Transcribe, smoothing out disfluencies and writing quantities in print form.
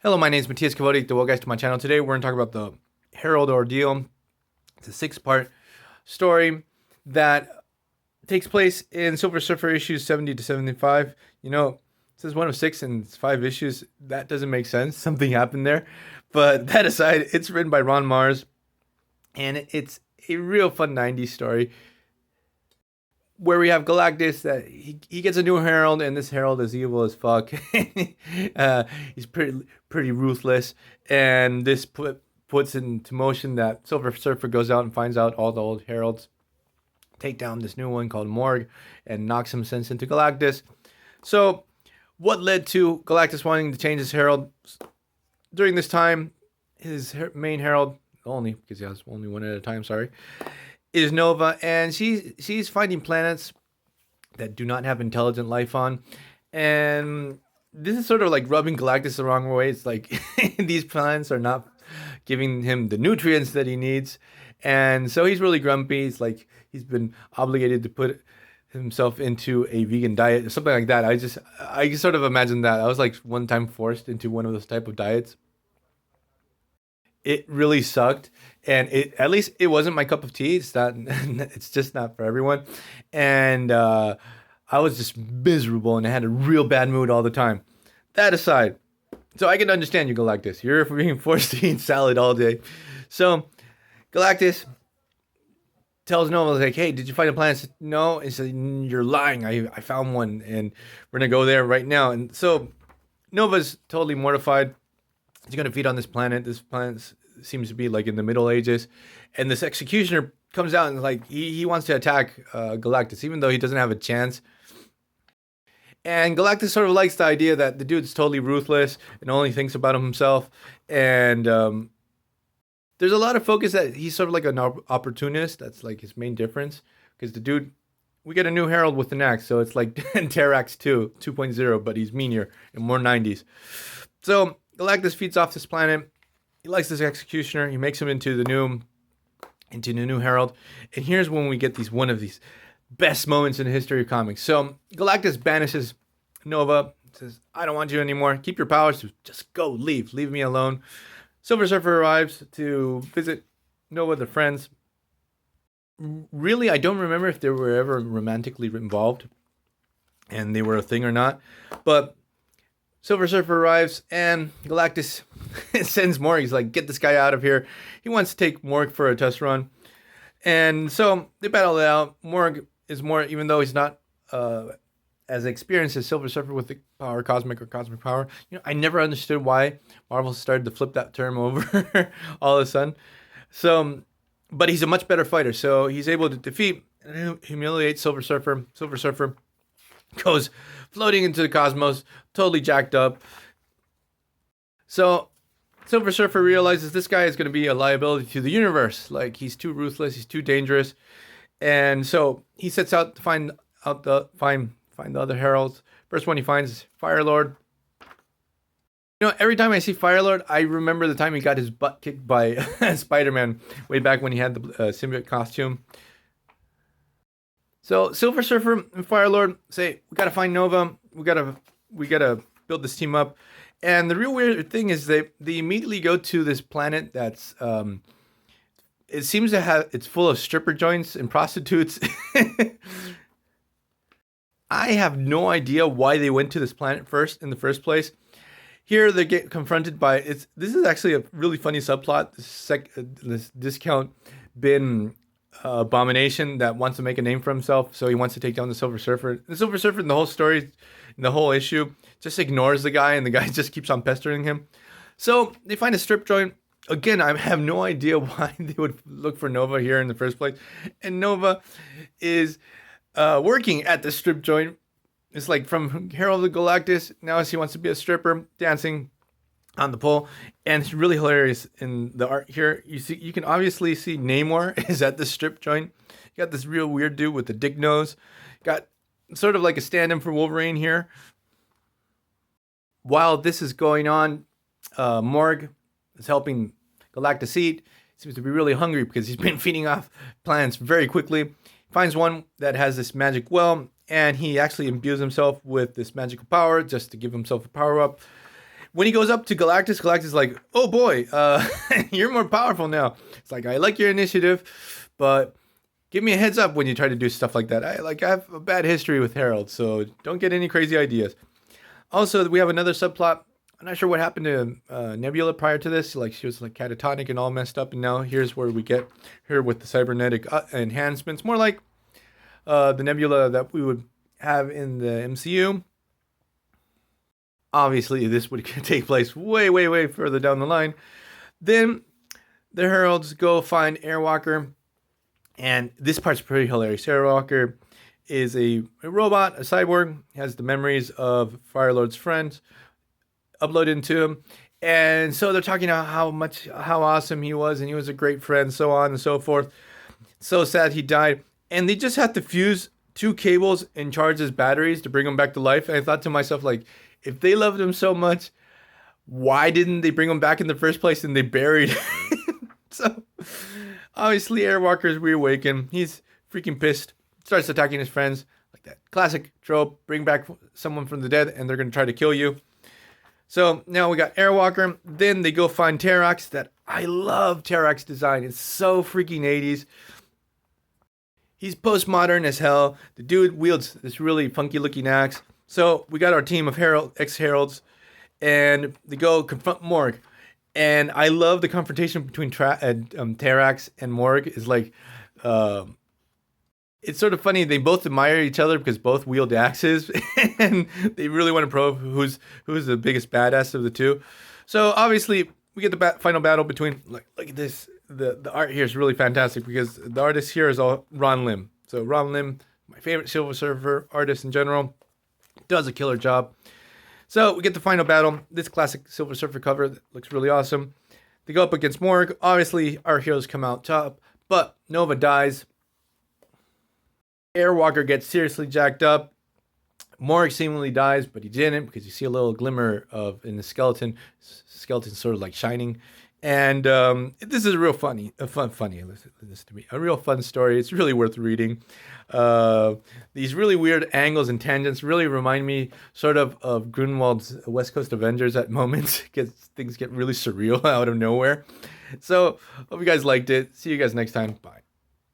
Hello, my name is Matthias Kavodik. Welcome guys to my channel. Today we're going to talk about the Herald Ordeal. It's a 6-part story that takes place in Silver Surfer issues 70 to 75. You know, it says 1 of 6 and it's 5 issues. That doesn't make sense. Something happened there. But that aside, it's written by Ron Marz. And it's a real fun 90s story where we have Galactus that he gets a new herald, and this herald is evil as fuck. He's pretty ruthless, and this puts into motion that Silver Surfer goes out and finds out all the old heralds take down this new one called Morg and knocks some sense into Galactus. So what led to Galactus wanting to change his herald? During this time, his main herald, only because he has only one at a time, sorry, is Nova, and she's finding planets that do not have intelligent life on, and this is sort of like rubbing Galactus the wrong way. It's like these planets are not giving him the nutrients that he needs, and so he's really grumpy. It's like he's been obligated to put himself into a vegan diet or something like that. I just sort of imagine that I was like one time forced into one of those type of diets. It really sucked, and at least it wasn't my cup of tea. It's not. It's just not for everyone, and I was just miserable, and I had a real bad mood all the time. That aside, so I can understand you, Galactus. You're being forced to eat salad all day. So Galactus tells Nova, like, "Hey, did you find a planet?" Said, "No." He said, "You're lying. I found one, and we're gonna go there right now." And so Nova's totally mortified. He's going to feed on this planet. This planet seems to be like in the Middle Ages. And this executioner comes out and like he wants to attack Galactus, even though he doesn't have a chance. And Galactus sort of likes the idea that the dude's totally ruthless and only thinks about himself. And there's a lot of focus that he's sort of like an opportunist. That's like his main difference. Because the dude, we get a new Herald with an axe. So it's like Terrax 2.0, but he's meaner and more 90s. So Galactus feeds off this planet. He likes this executioner. He makes him into the new Herald. And here's when we get one of these best moments in the history of comics. So Galactus banishes Nova. Says, "I don't want you anymore. Keep your powers. Just go. Leave me alone." Silver Surfer arrives to visit Nova, their friends. Really, I don't remember if they were ever romantically involved and they were a thing or not. But Silver Surfer arrives, and Galactus sends Morg. He's like, "Get this guy out of here." He wants to take Morg for a test run. And so they battle it out. Morg is more, even though he's not as experienced as Silver Surfer with the power, cosmic power. You know, I never understood why Marvel started to flip that term over all of a sudden. So, but he's a much better fighter. So he's able to defeat and humiliate Silver Surfer. Silver Surfer goes floating into the cosmos, totally jacked up. So Silver Surfer realizes this guy is going to be a liability to the universe. Like, he's too ruthless, he's too dangerous, and so he sets out to find the other heralds. First one he finds is Firelord. You know, every time I see Firelord, I remember the time he got his butt kicked by Spider-Man way back when he had the symbiote costume. So Silver Surfer and Firelord say, "We gotta find Nova. We gotta build this team up." And the real weird thing is they immediately go to this planet that's it seems to have, it's full of stripper joints and prostitutes. I have no idea why they went to this planet in the first place. Here they get confronted by this is actually a really funny subplot. This discount bin abomination that wants to make a name for himself, so he wants to take down the Silver Surfer. The Silver Surfer in the whole story, in the whole issue, just ignores the guy, and the guy just keeps on pestering him. So they find a strip joint. Again, I have no idea why they would look for Nova here in the first place. And Nova is working at the strip joint. It's like from Herald of Galactus. Now she wants to be a stripper, dancing on the pole, and it's really hilarious in the art here. You can obviously see Namor is at the strip joint. You got this real weird dude with the dick nose. Got sort of like a stand-in for Wolverine here. While this is going on, Morg is helping Galactus eat. He seems to be really hungry because he's been feeding off planets very quickly. Finds one that has this magic well, and he actually imbues himself with this magical power just to give himself a power-up. when he goes up to Galactus, Galactus is like, oh boy, you're more powerful now. It's like, I like your initiative, but give me a heads up when you try to do stuff like that. I have a bad history with Herald, so don't get any crazy ideas. Also, we have another subplot. I'm not sure what happened to Nebula prior to this. Like, she was like catatonic and all messed up, and now here's where we get her with the cybernetic enhancements. More like the Nebula that we would have in the MCU. Obviously, this would take place way, way, way further down the line. Then the Heralds go find Airwalker, and this part's pretty hilarious. Airwalker is a robot, a cyborg, has the memories of Firelord's friends uploaded into him. And so they're talking about how awesome he was, and he was a great friend, so on and so forth. So sad he died. And they just had to fuse 2 cables and charge his batteries to bring him back to life. And I thought to myself, like, if they loved him so much, why didn't they bring him back in the first place and they buried him? So, obviously, Airwalker's reawakened. He's freaking pissed. Starts attacking his friends. Like that classic trope. Bring back someone from the dead and they're going to try to kill you. So, now we got Airwalker. Then they go find Terrax. That I love Terrax design. It's so freaking 80s. He's postmodern as hell. The dude wields this really funky looking axe. So we got our team of ex-Heralds, and they go confront Morg. And I love the confrontation between Terrax and Morg. Is like, it's sort of funny. They both admire each other because both wield axes, and they really want to prove who's the biggest badass of the two. So obviously we get the final battle between. Look at this. The art here is really fantastic because the artist here is all Ron Lim. So Ron Lim, my favorite Silver Surfer artist in general. Does a killer job. So we get the final battle. This classic Silver Surfer cover that looks really awesome. They go up against Morg. Obviously, our heroes come out top, but Nova dies. Airwalker gets seriously jacked up. Morg seemingly dies, but he didn't because you see a little glimmer in the skeleton. Skeleton's sort of like shining. And this is a real funny. Listen to me. A real fun story. It's really worth reading. These really weird angles and tangents really remind me sort of Grunwald's West Coast Avengers at moments because things get really surreal out of nowhere. So hope you guys liked it. See you guys next time. Bye.